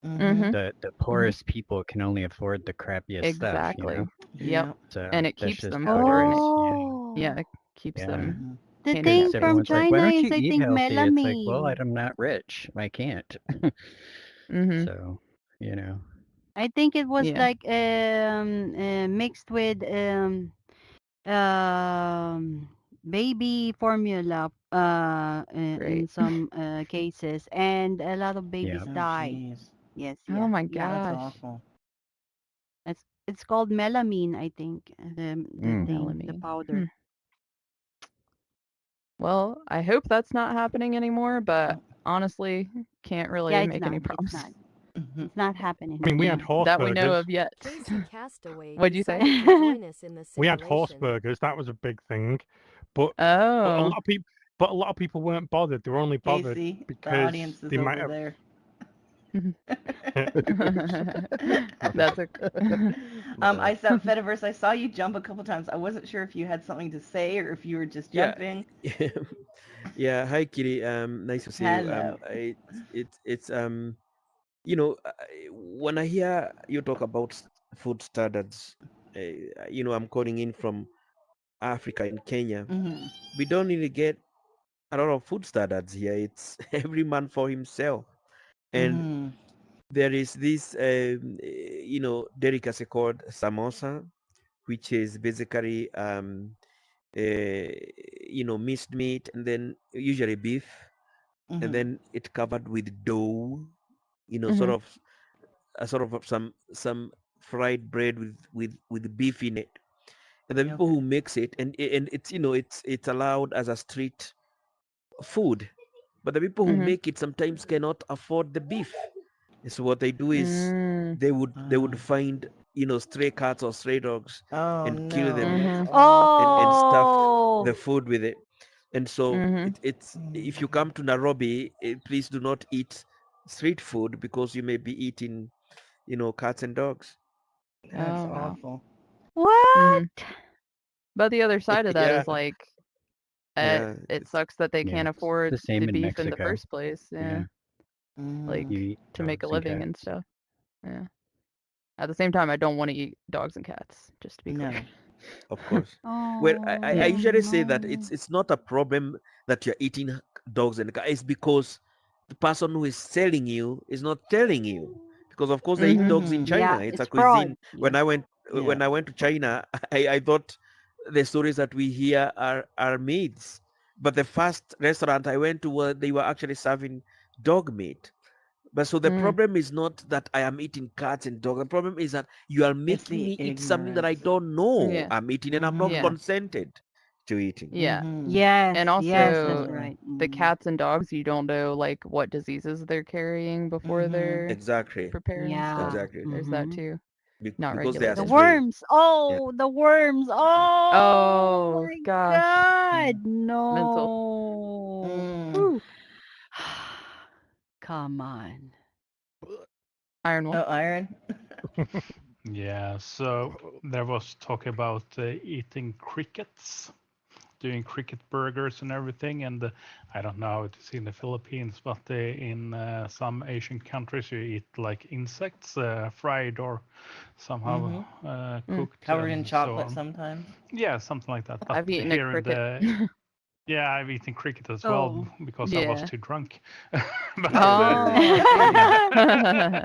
Mm-hmm. Mhm. the poorest people can only afford the crappiest stuff, Exactly. Yep. Yeah. So And it that's keeps just them how it poor, and is. it Oh, it keeps Yeah. them Mm-hmm. the hand in thing Because that from everyone's like, basically. why China don't is, you I eat think, healthy? It's like, well, melamine. I'm not rich. I can't. Mhm. So, I think it was Yeah. like mixed with um baby formula in Right. some cases, and a lot of yeah. babies Oh, died. jeez. Yes, Oh yeah, my yeah. That's gosh. awful. It's called melamine, I think. The Mm. thing, the Melamine. powder. Well, I hope that's not happening anymore, but Oh. honestly, can't Yeah, really it's make any not. It's promises. not. Mm-hmm. It's not happening. I mean, we had Yeah. horse That we know burgers. of yet. Tracy Castaway What'd you say? decided to join us in the We had horse simulation. burgers. That was a big thing, but a Oh. lot of people, weren't bothered. They were only bothered Casey, the because audience is they might over have. there. That's a I saw Fediverse. I saw you jump a couple times. I wasn't sure if you had something to say or if you were just Yeah. jumping. Yeah. Hi, Kitty. Nice to see you. Hello. It's when I hear you talk about food standards, I'm calling in from Africa in Kenya. Mm-hmm. We don't really get a lot of food standards here. It's every man for himself, and Mm-hmm. there is this delicacy called samosa, which is basically minced meat and then usually beef, and Mm-hmm. then it covered with dough, sort Mhm. of some fried bread with beef in it. And the people Okay. who makes it, and it's allowed as a street food, but the people who Mhm. make it sometimes cannot afford the beef. So what they do is Mm. they would find stray cats or stray dogs Oh and kill no, them that's Mhm. awful. and stuff Oh, the food with it. And so Mhm. it's if you come to Nairobi, please do not eat street food because you may be eating cats and dogs. That's Oh wow. awful. what? Mhm. But the other side of that Yeah, is like yeah, it sucks that they Yeah. can't It's afford the the same in beef in the Mexico. first place. Yeah. Yeah. Like Mm-hmm. You eat to make a dogs and living and cats. stuff. Yeah. At the same time, I don't want to eat dogs and cats, just to be clear. No. of course. Well, I Yeah. Oh usually say that no. it's not a problem that you're eating dogs and cats. It's because the person who is selling you is not telling you. Because of course they eat Mhm. dogs in Mm-hmm. China. Yeah, It's a it's cuisine. fraud. Yeah. When Yeah. I went to China, I thought the stories that we hear are myths. But the first restaurant I went to, they were actually serving dog meat. But so the Mm. problem is not that I am eating cats and dogs. The problem is that you are It's making the me eat something that I ignorance. don't know Yeah. I'm eating and I'm not Mm-hmm. Yeah. consented to eating. Yeah. Mm-hmm. Yes, And yes, that's also Definitely. right. the Mm. cats and dogs, you don't know like what diseases they're carrying before Mm-hmm. they're Exactly. preparing, so Yeah. Exactly. there's that Mm-hmm. too. Not Because they are The regulated. stray. worms. Yeah. Oh, the worms. Oh Oh my gosh. God. Mental. No. Mm. Whew. Come on. Iron Wolf. Oh, iron. Yeah, so there was talk about eating crickets, doing cricket burgers and everything. And I don't know how it is in the Philippines, but in some Asian countries, you eat like insects, fried or somehow Mm-hmm. Mm. cooked Covered in and so chocolate on. sometimes. Yeah, something like that. But I've eaten a here in cricket. the Yeah, I've eaten cricket as well Oh. because I was Yeah. too drunk. But Oh, yeah.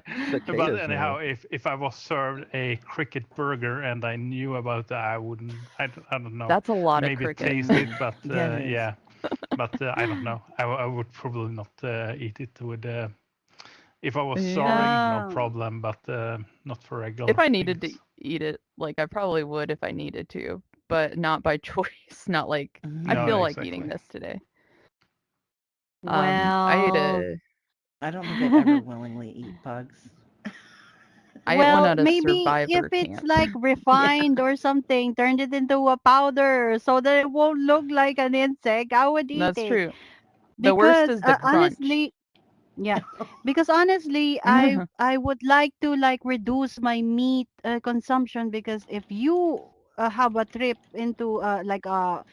But Cicadas anyhow, now. if I was served a cricket burger and I knew about that, I wouldn't. I don't know. that's a lot of Maybe cricket. taste it, but Yeah, it is. yeah. But I don't know. I would probably not eat it with. If I was Yeah. starving, no Oh. problem. But not for If regular I needed to things. eat it, like I probably would if I needed to, but not by choice. Not like I No, feel Mhm. like eating exactly. this today. I ate Well, a I don't think I'd ever willingly eat bugs. I ate one well, at a maybe if survivor it's camp. like Yeah, refined or something, turned it into a powder so that it won't look like an insect, I would eat that's it. true. The worst Because is the crunch. honestly, yeah, because honestly, I would like to like reduce my meat consumption because if you have a trip into like a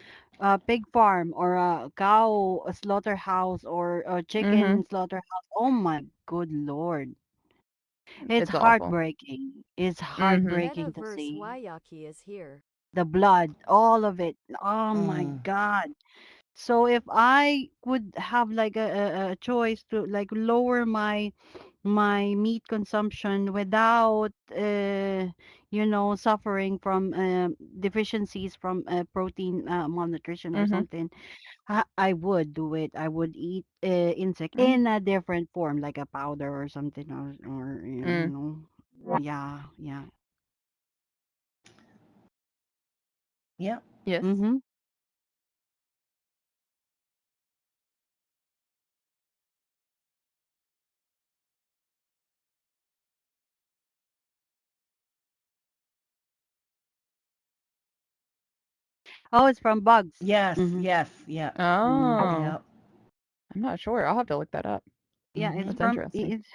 pig farm or a cow a slaughterhouse or a Mhm. chicken slaughterhouse, oh my good lord, it's It's awful. heartbreaking. It's Mhm. heartbreaking to Metaverse see Wayaki is here. the blood, all of it. Oh my Mm. god. So if I would have like a choice to like lower my meat consumption without suffering from deficiencies from protein malnutrition or Mhm. something, I would do it. I would eat insect Mm. in a different form like a powder or something, or Mm. yeah, yeah. Yep. Yes. Mm-hmm. Oh, it's from bugs. Yes. Mm-hmm. Yes. Yep. Mm-hmm. Oh, Yep. I'm not sure. I'll have to look that up. Yeah, it's Hmm. That's from interesting. it's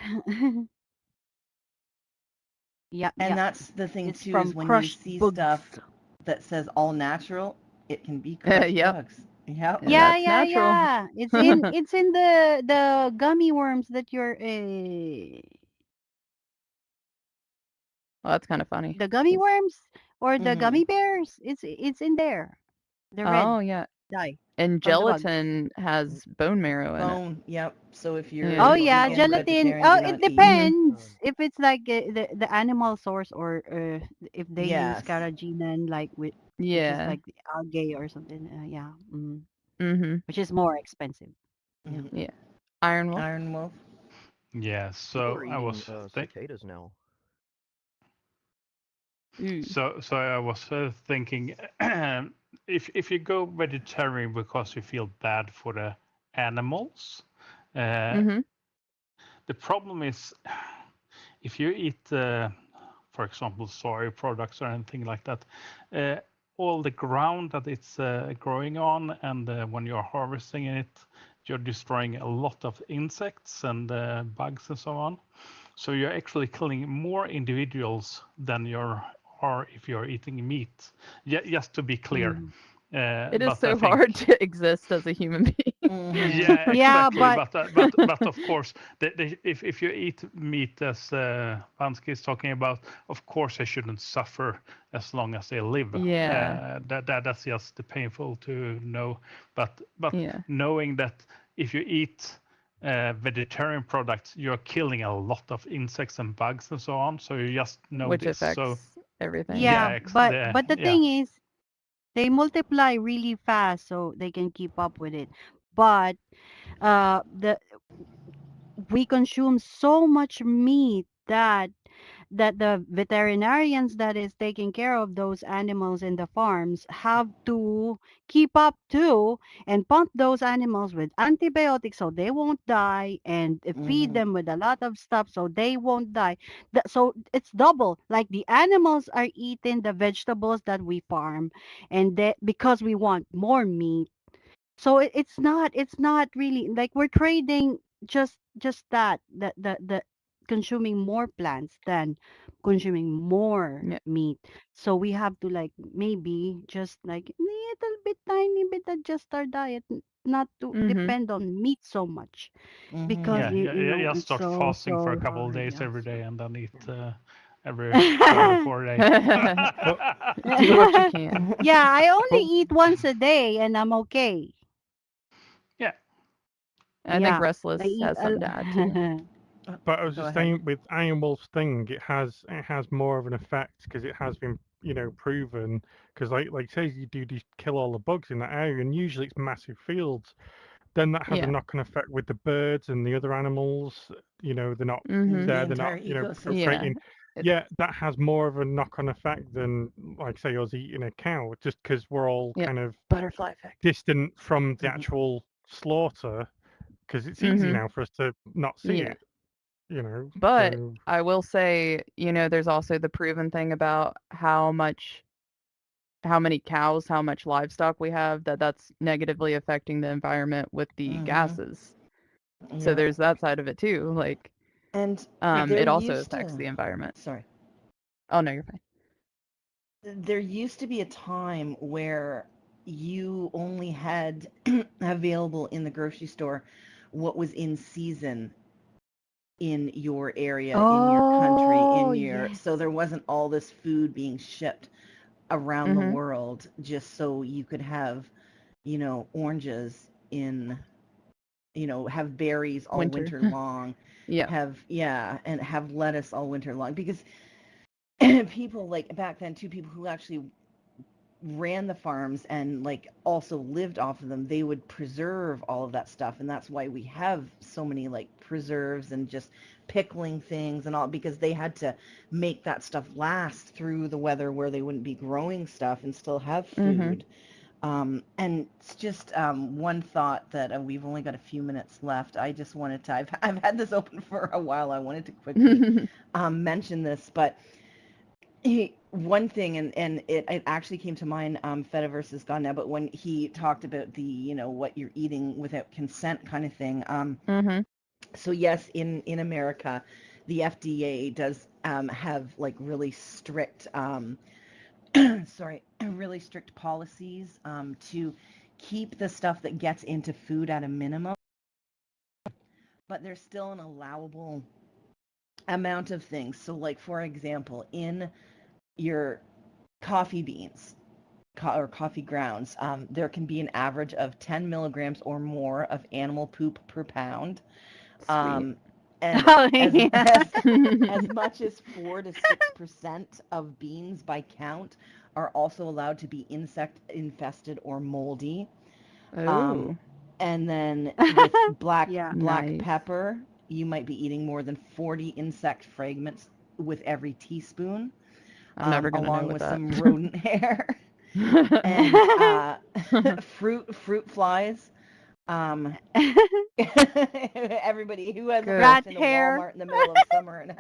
yeah, And yeah. that's the thing It's too, is from when you crushed see bugs. stuff that says all natural, it can be crushed Yep. bugs. Yep. Yeah, That's yeah, natural. yeah. It's in the gummy worms that you're Well, that's kind of funny. the gummy 'Cause worms or the Hmm. gummy bears. It's in there. The red oh yeah, dye and from the bugs. gelatin has bone marrow in it. Bone. Yep. So if you're Yeah. Oh like yeah, vegan, gelatin. vegetarian, Oh, do it not eat. Mhm. depends if it's like the animal source or if they use Yes. carrageenan like which is Yeah. like the algae or something. Yeah, Mhm. which is more expensive. Yeah. Hmm. Yeah. Iron Wolf. Iron Wolf. Yeah. People So are I eating was cicadas now. Ooh. so I was thinking, if you go vegetarian because you feel bad for the animals, uh, Mhm. the problem is if you eat, for example, soy products or anything like that, uh, all the ground that it's growing on, and when you're harvesting it, you're destroying a lot of insects and bugs and so on. So you're actually killing more individuals than you are if you're eating meat. Yeah, just to be clear. Mm. It is But I so think hard to exist as a human being. Hmm. yeah, Yeah, exactly. but But of course, if you eat meat, as Pansky is talking about, of course they shouldn't suffer as long as they live. Yeah. That's just painful to know. But Yeah. knowing that if you eat vegetarian products, you're killing a lot of insects and bugs and so on. So you just know Which this. So affects everything. yeah, yeah, but the yeah. thing is, they multiply really fast, so they can keep up with it. But the we consume so much meat that the veterinarians that is taking care of those animals in the farms have to keep up too and pump those animals with antibiotics so they won't die and feed Hmm. them with a lot of stuff so they won't die. So it's double, like the animals are eating the vegetables that we farm and that because we want more meat. So it's not really like we're trading just the consuming more plants than consuming more Yeah. meat. So we have to like maybe just like little bit tiny bit adjust our diet, not to Mhm. depend on meat so much Hmm. because Yeah, yeah, yeah. Just it's start so fasting for a so couple of hard. days Yeah. every day, and then eat every third or So. fourth day. Well, Do what you can. Yeah, I only well, eat once a day and I'm okay. I think Yeah, Restless they eat has something to add too. But I was Go just ahead. saying with Iron Wolf's thing, it has more of an effect because it has been proven. Because like say you do kill all the bugs in that area, and usually it's massive fields. Then that has a Yeah. knock-on effect with the birds and the other animals. They're not Mm-hmm. The there. They're entire not ecosystem. Yeah. procreating. It, Yeah, that has more of a knock-on effect than like say us eating a cow, just because we're all yep. kind of Butterfly effect. distant from the Mhm. actual slaughter. Because it's easy Mm-hmm. now for us to not see Yeah. it. But So I will say, there's also the proven thing about how many cows, how much livestock we have, that's negatively affecting the environment with the Mhm. gases. So Yeah. there's that side of it too. Like, And there it also used affects to. the environment. Sorry. Oh no, you're fine. There used to be a time where you only had available in the grocery store what was in season in your area, in your country, Oh, in your yes. so there wasn't all this food being shipped around the Mm-hmm. world just so you could have, oranges in, have berries all Winter. winter long, Yeah. and have lettuce all winter long because people like back then too, people who actually ran the farms and like also lived off of them, they would preserve all of that stuff, and that's why we have so many like preserves and just pickling things and all, because they had to make that stuff last through the weather where they wouldn't be growing stuff and still have Mm-hmm. food. And it's just one thought that we've only got a few minutes left. I just wanted to, I've had this open for a while. I wanted to quickly mention this, but one thing, and it actually came to mind, Fediverse is gone now, but when he talked about the, what you're eating without consent kind of thing. Mm-hmm. So yes, in America, the FDA does have like really strict, sorry, really strict policies to keep the stuff that gets into food at a minimum, but there's still an allowable amount of things. So like, for example, in your coffee beans or coffee grounds, there can be an average of 10 milligrams or more of animal poop per pound. Sweet. And Oh, as, yeah. as much as 4 to 6% of beans by count are also allowed to be insect infested or moldy. Oh, And then with black Yeah. nice. pepper, you might be eating more than 40 insect fragments with every teaspoon, I'm never gonna know along what with that. some rodent hair and fruit flies. Everybody who hasn't Good. walked Rat into hair. Walmart in the middle of summer and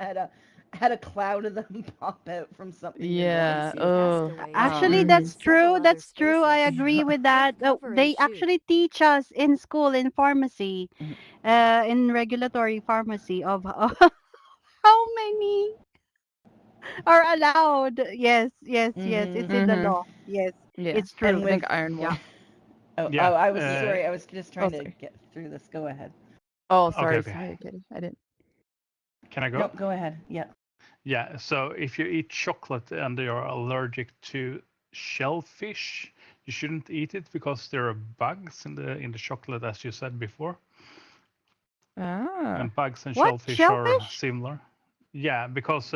had a cloud of them pop out from something you never Yeah. see. Oh. Castaway Actually, appeared Mm. in that's several true. other That's true. I spaces. agree with With that. cover and They shoot. actually teach us in school in pharmacy, Mhm. in regulatory pharmacy of how many are allowed. Yes, yes, yes. It's in the Mm-hmm. law. Yes, Yeah. it's And true. I think with Iron Yeah. Wolf. Yeah. I was Yeah. sorry, I was just Oh, trying to sorry. get through this. Go ahead. Oh, Okay. sorry. Okay. Sorry, Kitty. I didn't. Can I go? Nope, go ahead. Yeah. Yeah. So if you eat chocolate and you're allergic to shellfish, you shouldn't eat it because there are bugs in the chocolate, as you said before. Ah. And bugs and What? shellfish are Shellfish? similar. Yeah, because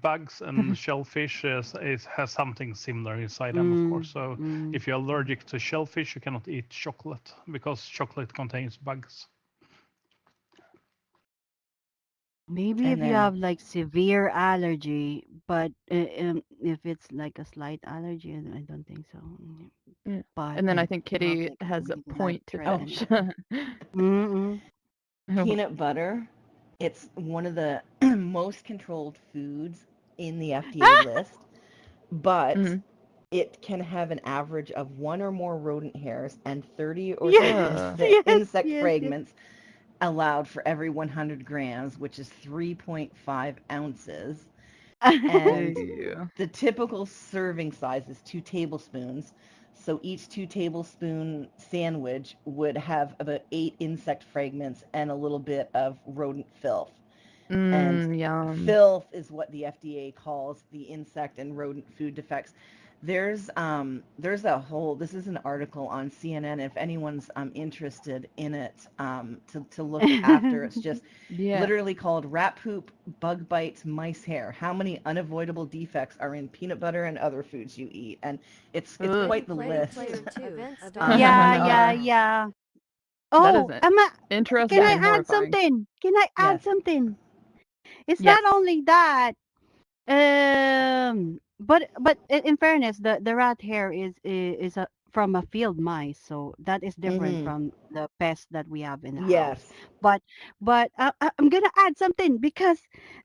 bugs and shellfish has something similar inside them, of course. So Mm. if you're allergic to shellfish, you cannot eat chocolate because chocolate contains bugs. Maybe And if you then have like severe allergy, but if it's like a slight allergy, I don't think so. Yeah. But And then I if think you have Kitty like has a really bad point to oh, finish. Mm-mm. peanut butter, it's one of the most controlled foods in the FDA list, but Mhm. it can have an average of 1 or more rodent hairs and 30 or so Yes, Uh, yes, insect yes, yes. fragments allowed for every 100 grams, which is 3.5 ounces. And ew. the typical serving size is 2 tablespoons. So each 2 tablespoon sandwich would have about 8 insect fragments and a little bit of rodent filth. And Yum. filth is what the FDA calls the insect and rodent food defects. There's a whole, this is an article on CNN if anyone's interested in it, to look after. It's just Yeah. literally called Rat Poop, Bug Bites, Mice Hair. How many unavoidable defects are in peanut butter and other foods you eat? And it's Ugh. quite the Ready list. Player 2. Yeah, Event starting Yeah. now. That Oh, isn't can interesting I and add horrifying. something? Can I add Yes. something? It's Yes. not only that. But in fairness, the rat hair is a from a field mice, so that is different Mm-hmm. from the pest that we have in the house. Yes. But I'm gonna add something because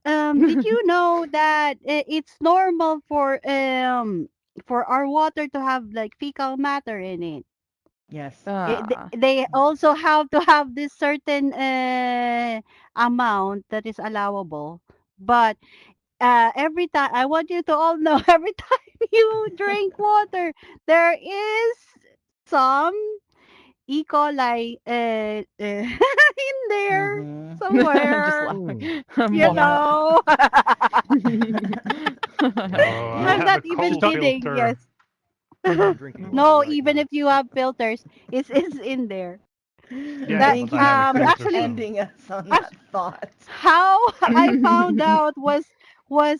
did you know that it's normal for our water to have like fecal matter in it? Yes. Ah. They also have to have this certain amount that is allowable, but every time I want you to all know every time you drink water, there is some E. coli in there Mm-hmm. Just somewhere. laughing. You Mom. know, Oh, I I'm have not a even cold kidding. filter. Yes. I'm drinking water No, right even now. if you have filters, it's in there. Yeah, That Thank but I you have a for filter, actually so ending us on act- that thought. how I found out was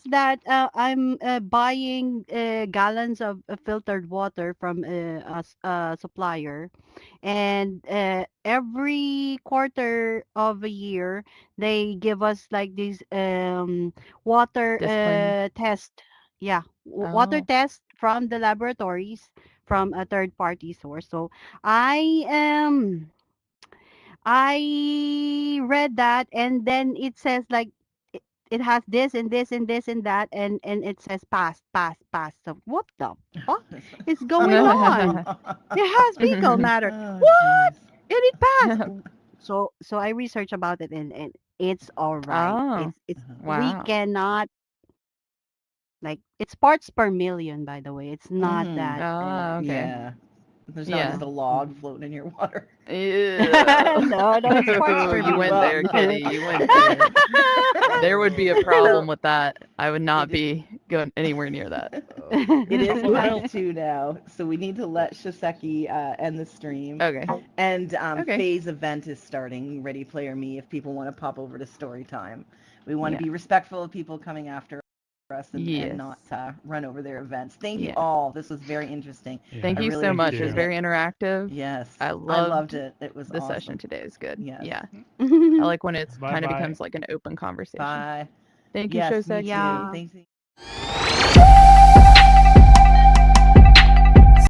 that I'm buying gallons of filtered water from a supplier, and every quarter of a year they give us like these water Disclaimer. test. Yeah, water Oh. test from the laboratories from a third party source. So I um I read that, and then it says like it has this and this and this and that, and it says pass, pass, pass. So what the fuck is going on? It has fecal matter. Oh, What? jeez. And it passed. So I researched about it, and it's all right. Oh. It's we Wow. cannot, like, it's parts per million, by the way. It's not Mm-hmm. that Oh, okay. Yeah. There's not just Yeah. a log floating in your water. Ew. no, it's parts per You went Well, there, million. kitty. You went there. There would be a problem so with that. I would not it, be going anywhere near that. it is what the hell? past 2 now, so we need to let Shiseki end the stream. Okay. And Okay. Faye's event is starting, Ready Player Me, if people want to pop over to story time. We want Yeah. to be respectful of people coming after us and Yes. not run over their events. Thank you Yeah. all. This was very interesting. Thank I you really so much. It was appreciate very it. interactive. Yes. I I loved loved it. It was the session awesome. today. Is good. Yes. Yeah. I like when it's Bye kind of bye. becomes like an open conversation. Bye. Thank you, Yes, me Shoseki. too. Yeah. Thanks.